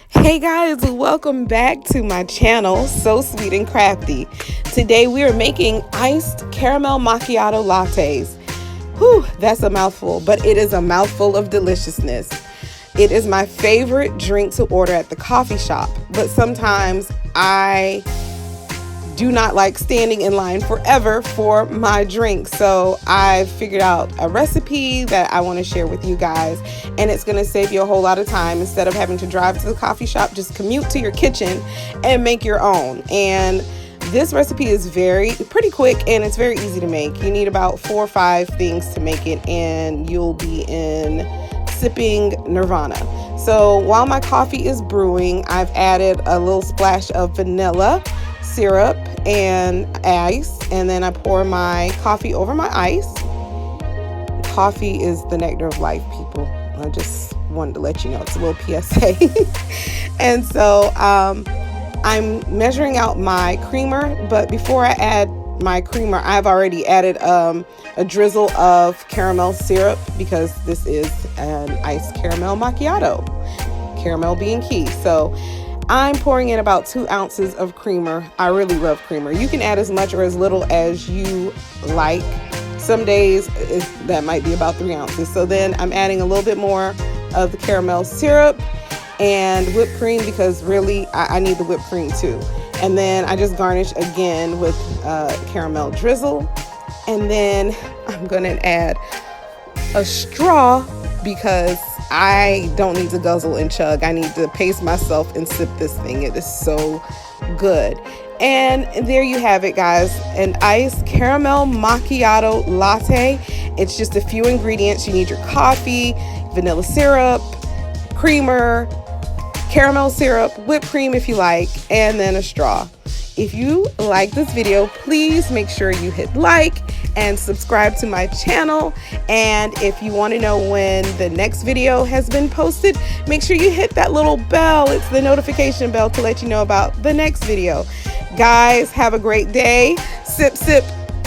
Hey guys, welcome back to my channel, So Sweet and Crafty. Today we are making iced caramel macchiato lattes. Whew, that's a mouthful, but it is a mouthful of deliciousness. It is my favorite drink to order at the coffee shop, but sometimes I do not like standing in line forever for my drink. So I figured out a recipe that I want to share with you guys, and it's going to save you a whole lot of time. Instead of having to drive to the coffee shop, just commute to your kitchen and make your own. And this recipe is pretty quick, and it's very easy to make. You need about 4 or 5 things to make it, and you'll be in sipping nirvana. So while my coffee is brewing, I've added a little splash of vanilla syrup and ice, and then I pour my coffee over my ice. Coffee is the nectar of life, people. I just wanted to let you know. It's a little PSA. And so I'm measuring out my creamer, but before I add my creamer, I've already added a drizzle of caramel syrup, because this is an iced caramel macchiato, caramel being key. So I'm pouring in about 2 ounces of creamer. I really love creamer. You can add as much or as little as you like. Some days that might be about 3 ounces. So then I'm adding a little bit more of the caramel syrup and whipped cream, because really I need the whipped cream too. And then I just garnish again with caramel drizzle. And then I'm gonna add a straw, because I don't need to guzzle and chug. I need to pace myself and sip this thing. It is so good. And there you have it, guys. An iced caramel macchiato latte. It's just a few ingredients. You need your coffee, vanilla syrup, creamer, caramel syrup, whipped cream if you like, and then a straw. If you like this video, please make sure you hit like and subscribe to my channel. And if you want to know when the next video has been posted, make sure you hit that little bell. It's the notification bell to let you know about the next video. Guys, have a great day. Sip, sip,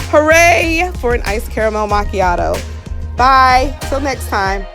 hooray for an iced caramel macchiato. Bye, till next time.